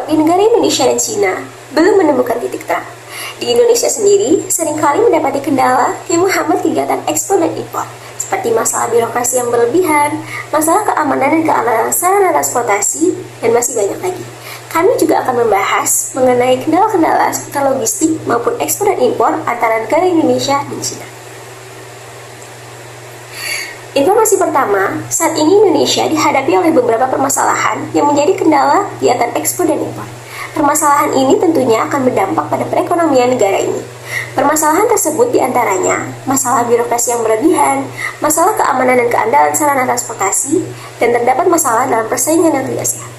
di negara Indonesia dan Cina belum menemukan titik terang. Di Indonesia sendiri, seringkali mendapati kendala yang menghambat kegiatan ekspor dan impor, seperti masalah birokrasi yang berlebihan, masalah keamanan dan keamanan sarana transportasi, dan masih banyak lagi. Kami juga akan membahas mengenai kendala-kendala seputar logistik maupun ekspor dan impor antara negara Indonesia dan Cina. Informasi pertama, saat ini Indonesia dihadapi oleh beberapa permasalahan yang menjadi kendala kegiatan ekspor dan impor. Permasalahan ini tentunya akan berdampak pada perekonomian negara ini. Permasalahan tersebut diantaranya masalah birokrasi yang berlebihan, masalah keamanan dan keandalan sarana transportasi, dan terdapat masalah dalam persaingan yang tidak sehat.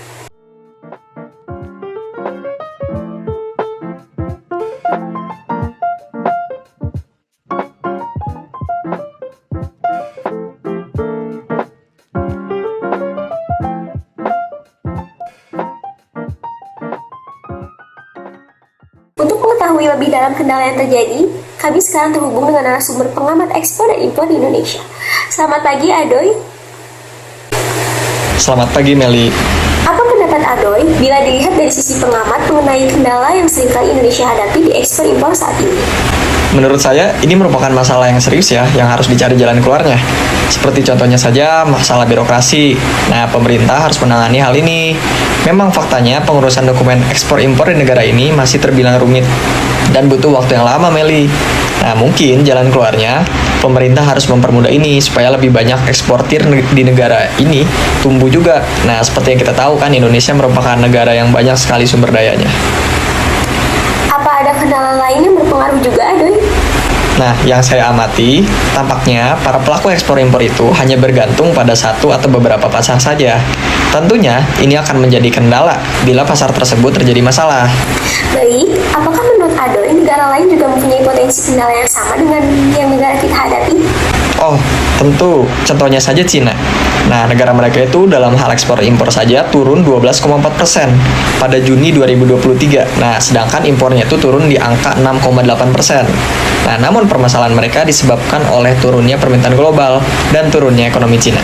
Untuk mengetahui lebih dalam kendala yang terjadi, kami sekarang terhubung dengan narasumber pengamat ekspor dan impor di Indonesia. Selamat pagi, Adoy. Selamat pagi, Meli. Apa pendapat Adoy bila dilihat dari sisi pengamat mengenai kendala yang seringkali Indonesia hadapi di ekspor impor saat ini? Menurut saya, ini merupakan masalah yang serius ya, yang harus dicari jalan keluarnya. Seperti contohnya saja, masalah birokrasi. Nah, pemerintah harus menangani hal ini. Memang faktanya, pengurusan dokumen ekspor-impor di negara ini masih terbilang rumit dan butuh waktu yang lama, Meli. Nah, mungkin jalan keluarnya, pemerintah harus mempermudah ini supaya lebih banyak eksportir di negara ini tumbuh juga. Nah, seperti yang kita tahu kan, Indonesia merupakan negara yang banyak sekali sumber dayanya. Apa ada kendala lain yang berpengaruh juga, Adoy? Nah, yang saya amati, tampaknya para pelaku ekspor-impor itu hanya bergantung pada satu atau beberapa pasar saja. Tentunya, ini akan menjadi kendala bila pasar tersebut terjadi masalah. Baik, apakah menurut Adoy negara lain juga mempunyai potensi kendala yang sama dengan yang negara kita hadapi? Oh, tentu. Contohnya saja Cina. Nah, negara mereka itu dalam hal ekspor impor saja turun 12,4% pada Juni 2023. Nah, sedangkan impornya itu turun di angka 6,8%. Nah, namun permasalahan mereka disebabkan oleh turunnya permintaan global dan turunnya ekonomi Cina.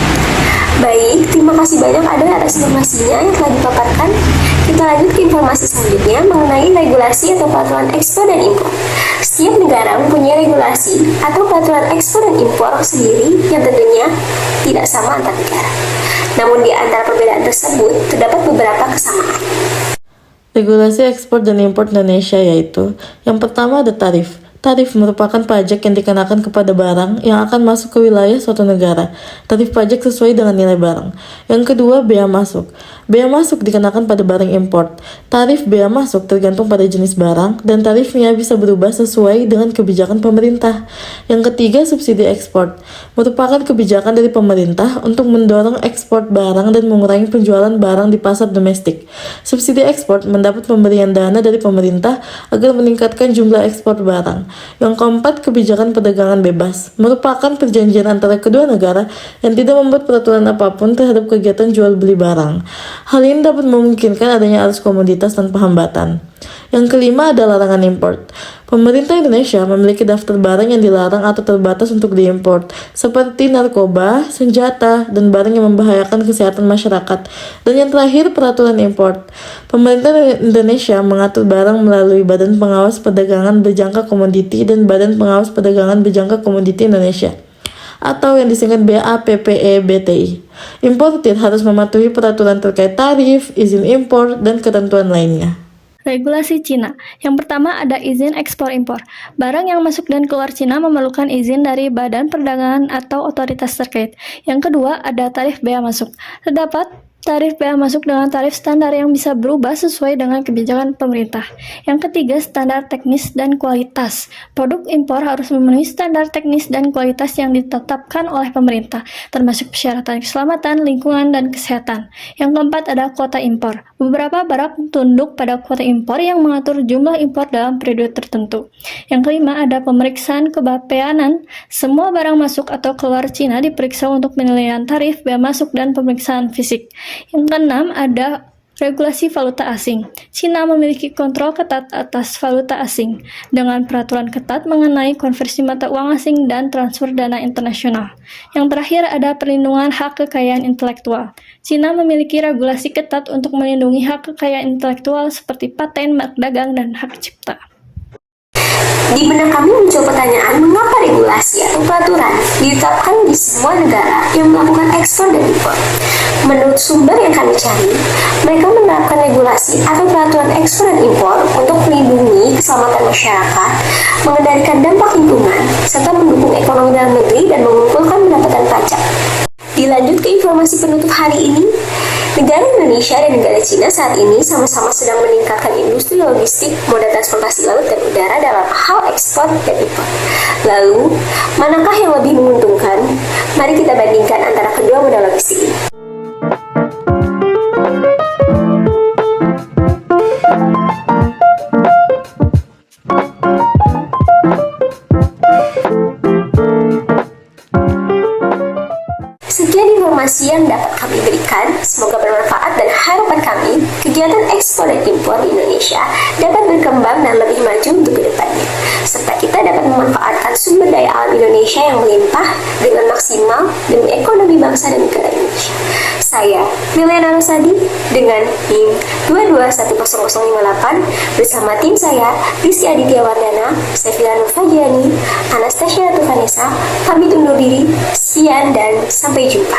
Baik, terima kasih banyak Adoy atas informasinya yang telah dipaparkan. Kita lanjut ke informasi selanjutnya mengenai regulasi atau peraturan ekspor dan impor. Setiap negara mempunyai regulasi atau peraturan ekspor dan impor sendiri yang tentunya tidak sama antar negara. Namun di antara perbedaan tersebut terdapat beberapa kesamaan. Regulasi ekspor dan impor Indonesia yaitu, yang pertama ada tarif. Tarif merupakan pajak yang dikenakan kepada barang yang akan masuk ke wilayah suatu negara. Tarif pajak sesuai dengan nilai barang. Yang kedua, bea masuk. Bea masuk dikenakan pada barang import. Tarif bea masuk tergantung pada jenis barang dan tarifnya bisa berubah sesuai dengan kebijakan pemerintah. Yang ketiga, subsidi ekspor. Merupakan kebijakan dari pemerintah untuk mendorong ekspor barang dan mengurangi penjualan barang di pasar domestik. Subsidi ekspor mendapat pemberian dana dari pemerintah agar meningkatkan jumlah ekspor barang. Yang keempat, kebijakan perdagangan bebas. Merupakan perjanjian antara kedua negara yang tidak membuat peraturan apapun terhadap kegiatan jual beli barang. Hal ini dapat memungkinkan adanya arus komoditas tanpa hambatan. Yang kelima ada larangan import. Pemerintah Indonesia memiliki daftar barang yang dilarang atau terbatas untuk diimpor, seperti narkoba, senjata, dan barang yang membahayakan kesehatan masyarakat. Dan yang terakhir, peraturan impor. Pemerintah Indonesia mengatur barang melalui Badan Pengawas Perdagangan Berjangka Komoditi dan Badan Pengawas Perdagangan Berjangka Komoditi Indonesia, atau yang disingkat BAPPE-BTI. Importir harus mematuhi peraturan terkait tarif, izin impor, dan ketentuan lainnya. Regulasi Cina. Yang pertama ada izin ekspor impor. Barang yang masuk dan keluar Cina memerlukan izin dari Badan Perdagangan atau otoritas terkait. Yang kedua ada tarif bea masuk. Terdapat tarif bea masuk dengan tarif standar yang bisa berubah sesuai dengan kebijakan pemerintah. Yang ketiga, standar teknis dan kualitas. Produk impor harus memenuhi standar teknis dan kualitas yang ditetapkan oleh pemerintah, termasuk persyaratan keselamatan, lingkungan, dan kesehatan. Yang keempat ada kuota impor. Beberapa barang tunduk pada kuota impor yang mengatur jumlah impor dalam periode tertentu. Yang kelima ada pemeriksaan kebapeanan. Semua barang masuk atau keluar Cina diperiksa untuk penilaian tarif bea masuk dan pemeriksaan fisik. Yang keenam ada Regulasi valuta asing. Cina memiliki kontrol ketat atas valuta asing dengan peraturan ketat mengenai konversi mata uang asing dan transfer dana internasional. Yang terakhir ada perlindungan hak kekayaan intelektual. Cina memiliki regulasi ketat untuk melindungi hak kekayaan intelektual seperti paten, mark dagang, dan hak cipta. Di benak kami muncul pertanyaan mengapa regulasi atau peraturan ditetapkan di semua negara yang melakukan ekspor dan impor. Menurut sumber yang kami cari, mereka menerapkan regulasi atau peraturan ekspor dan impor untuk melindungi keselamatan masyarakat, mengendalikan dampak lingkungan, serta mendukung ekonomi dalam negeri dan mengumpulkan pendapatan pajak. Dilanjut ke informasi penutup hari ini, negara Indonesia dan negara Cina saat ini sama-sama sedang meningkatkan industri logistik, moda transportasi laut dan udara dalam hal ekspor dan impor. Lalu, manakah yang lebih menguntungkan? Mari kita bandingkan antara kedua moda logistik ini. Sekian informasi yang dapat kami berikan, semoga bermanfaat dan harapan kami, kegiatan ekspor dan impor di Indonesia dapat berkembang dan lebih maju untuk kedepannya, serta kita dapat memanfaatkan sumber daya alam Indonesia yang melimpah dengan maksimal demi ekonomi bangsa dan negara Indonesia. Saya, Milena Rosadi, dengan NIM 221058, bersama tim saya, Rizky Aditya Wardana, Sefila Nur Fajiani, Anastasia Ratu Vanessa, pamit undur diri, sekian dan sampai jumpa.